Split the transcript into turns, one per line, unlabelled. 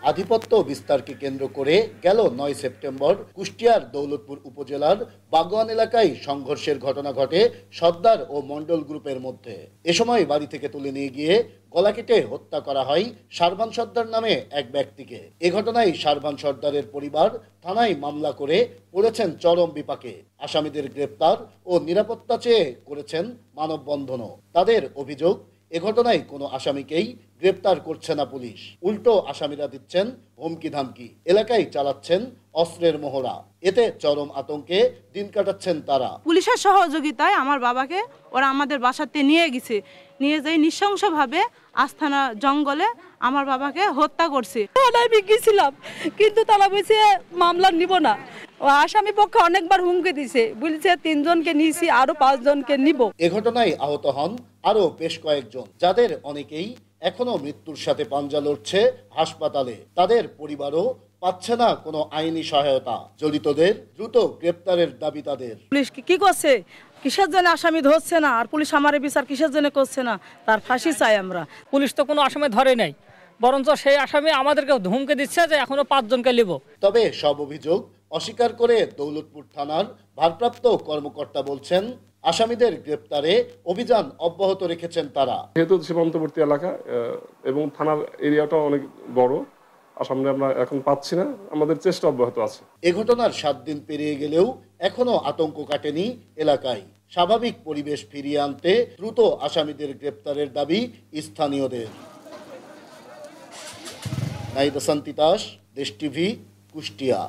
আধিপত্য বিস্তারকে কেন্দ্র করে গেল ৯ সেপ্টেম্বর কুষ্টিয়ার দৌলতপুর উপজেলার বাগোয়ান এলাকায় সংঘর্ষের ঘটনা ঘটে সর্দার ও মণ্ডল গ্রুপের মধ্যে। এ সময় বাড়ি থেকে তুলে নিয়ে গিয়ে গলা কেটে হত্যা করা হয় শারবান সর্দার নামে এক ব্যক্তিকে। এ ঘটনায় শারবান সর্দারের পরিবার থানায় মামলা করে পড়েছেন চরম বিপাকে। আসামিদের গ্রেপ্তার ও নিরাপত্তা চেয়ে করেছেন মানববন্ধনও। তাদের অভিযোগ, এ ঘটনায় কোনো আসামিকেই গ্রেপ্তার করছে না পুলিশ, উল্টো আসামিরা দিচ্ছেন হুমকি ধামকি, এলাকায় চালাচ্ছেন অস্ত্রের মহড়া। এতে চরম আতঙ্কে দিন কাটাচ্ছেন তারা।
পুলিশের সহযোগিতায় আমার বাবাকে ওরা আমাদের বাসাতে নিয়ে গেছে, নিয়ে যাই নৃশংসভাবে আস্থানা জঙ্গলে আমার বাবাকে হত্যা করছে।
আমি গেছিলাম, কিন্তু তারা বলছে মামলা নিব না। আসামি পক্ষে অনেকবার হুমকি দিছে, বলছে ৩ জনকে নিয়েছি, আরো ৫ জনকে নিব।
এ ঘটনায় আহত হন আরো বেশ কয়েকজন, যাদের অনেকেই এখনো মৃত্যুর সাথে পাঞ্জা লড়ছে হাসপাতালে। তাদের পরিবারও পাচ্ছে না কোনো আইনি সহায়তা। জড়িতদের দ্রুত গ্রেপ্তারের দাবি তাদের।
পুলিশ কি করছে, কিসের জন্য আসামি ধরছে না, আর পুলিশ আমারে বিচার কিসের জন্য করছে না, তার ফাঁসি চাই আমরা।
পুলিশ তো কোনো আসামি ধরে নাই, বরঞ্চ সেই আসামি আমাদেরকে হুমকি দিচ্ছে যে এখনো ৫ জনকে নিব।
তবে সব অভিযোগ অস্বীকার করে দৌলতপুর থানার ভারপ্রাপ্ত কর্মকর্তা বলছেন, আসামিদের গ্রেপ্তারে অভিযান অব্যাহত রেখেছেন তারা।
যেহেতু সীমান্তবর্তী এলাকা এবং থানার এরিয়াটা অনেক বড়, আসামি আমরা এখন পাচ্ছি না, আমাদের চেষ্টা অব্যাহত আছে।
এ ঘটনার ৭ দিন পেরিয়ে গেলেও এখনো আতঙ্ক কাটেনি এলাকায়। স্বাভাবিক পরিবেশ ফিরিয়ে আনতে দ্রুত আসামিদের গ্রেপ্তারের দাবি স্থানীয়দের। নাইদা সান্তিতাস, দেশ টিভি, কুষ্টিয়া।